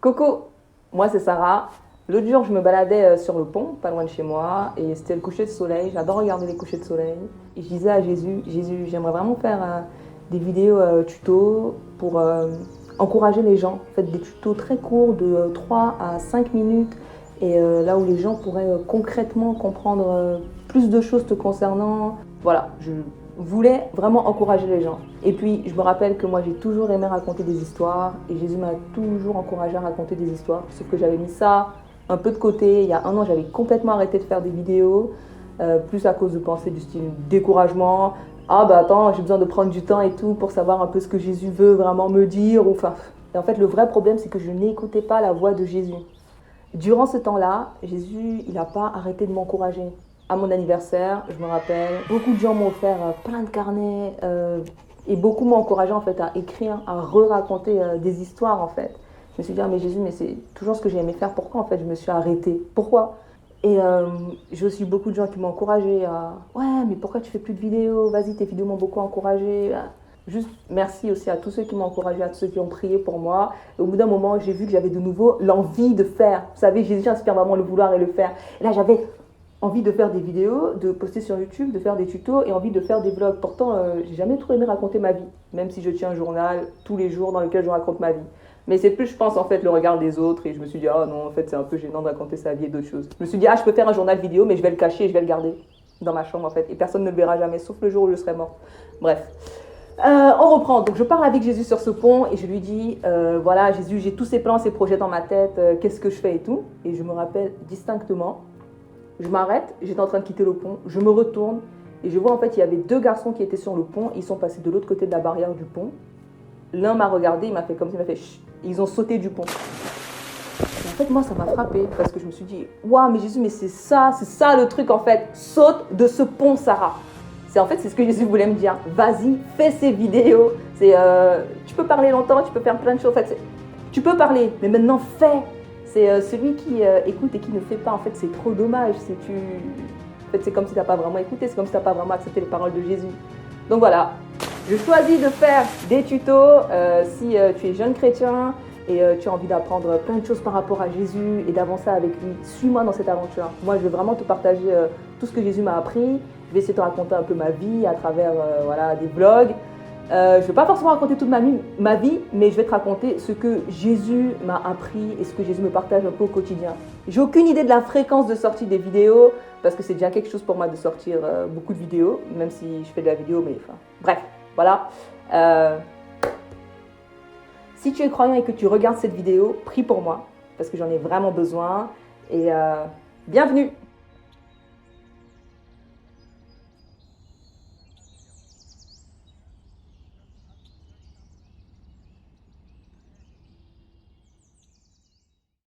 Coucou, moi c'est Sarah. L'autre jour, je me baladais sur le pont, pas loin de chez moi, et c'était le coucher de soleil. J'adore regarder les couchers de soleil. Et je disais à Jésus, Jésus, j'aimerais vraiment faire des vidéos tutos pour encourager les gens. En fait, des tutos très courts de 3 à 5 minutes, et là où les gens pourraient concrètement comprendre plus de choses te concernant. Voilà, je voulais vraiment encourager les gens. Et puis, je me rappelle que moi, j'ai toujours aimé raconter des histoires, et Jésus m'a toujours encouragé à raconter des histoires, sauf que j'avais mis ça un peu de côté. Il y a un an, j'avais complètement arrêté de faire des vidéos, plus à cause de pensées du style découragement. Ah bah attends, j'ai besoin de prendre du temps et tout pour savoir un peu ce que Jésus veut vraiment me dire. Enfin, et en fait, le vrai problème, c'est que je n'écoutais pas la voix de Jésus. Durant ce temps-là, Jésus, il n'a pas arrêté de m'encourager. À mon anniversaire, je me rappelle, beaucoup de gens m'ont offert plein de carnets et beaucoup m'ont encouragé en fait à écrire, à re-raconter des histoires en fait. Je me suis dit, ah, mais Jésus, mais c'est toujours ce que j'ai aimé faire. Pourquoi en fait je me suis arrêtée? Pourquoi? Et j'ai aussi beaucoup de gens qui m'ont encouragé à, ouais, mais pourquoi tu fais plus de vidéos? Vas-y, tes vidéos m'ont beaucoup encouragé. Juste merci aussi à tous ceux qui m'ont encouragé, à tous ceux qui ont prié pour moi. Et au bout d'un moment, j'ai vu que j'avais de nouveau l'envie de faire. Vous savez, Jésus inspire vraiment le vouloir et le faire. Et là, j'avais envie de faire des vidéos, de poster sur YouTube, de faire des tutos et envie de faire des vlogs. Pourtant, j'ai jamais trop aimé raconter ma vie, même si je tiens un journal tous les jours dans lequel je raconte ma vie. Mais c'est plus, je pense, en fait, le regard des autres et je me suis dit, ah non, en fait, c'est un peu gênant de raconter sa vie et d'autres choses. Je me suis dit, ah, je peux faire un journal vidéo, mais je vais le cacher et je vais le garder dans ma chambre, en fait. Et personne ne le verra jamais, sauf le jour où je serai morte. Bref. On reprend. Donc, je parle avec Jésus sur ce pont et je lui dis, voilà, Jésus, j'ai tous ces plans, ces projets dans ma tête, qu'est-ce que je fais et tout. Et je me rappelle distinctement. Je m'arrête, j'étais en train de quitter le pont, je me retourne et je vois en fait il y avait deux garçons qui étaient sur le pont, ils sont passés de l'autre côté de la barrière du pont. L'un m'a regardé, il m'a fait comme ça, il m'a fait chut, ils ont sauté du pont. Et en fait moi ça m'a frappé parce que je me suis dit waouh mais Jésus mais c'est ça le truc en fait, saute de ce pont Sarah. C'est en fait c'est ce que Jésus voulait me dire, vas-y fais ces vidéos, c'est tu peux parler longtemps, tu peux faire plein de choses, en fait, tu peux parler mais maintenant fais. C'est celui qui écoute et qui ne fait pas. En fait, c'est trop dommage. En fait, c'est comme si tu n'as pas vraiment écouté, c'est comme si tu n'as pas vraiment accepté les paroles de Jésus. Donc voilà, je choisis de faire des tutos. Si tu es jeune chrétien et tu as envie d'apprendre plein de choses par rapport à Jésus et d'avancer avec lui, suis-moi dans cette aventure. Moi, je vais vraiment te partager tout ce que Jésus m'a appris. Je vais essayer de te raconter un peu ma vie à travers voilà, des vlogs. Je ne vais pas forcément raconter toute ma vie, mais je vais te raconter ce que Jésus m'a appris et ce que Jésus me partage un peu au quotidien. J'ai aucune idée de la fréquence de sortie des vidéos, parce que c'est déjà quelque chose pour moi de sortir beaucoup de vidéos, même si je fais de la vidéo, mais enfin, bref, voilà. Si tu es croyant et que tu regardes cette vidéo, prie pour moi, parce que j'en ai vraiment besoin, et bienvenue!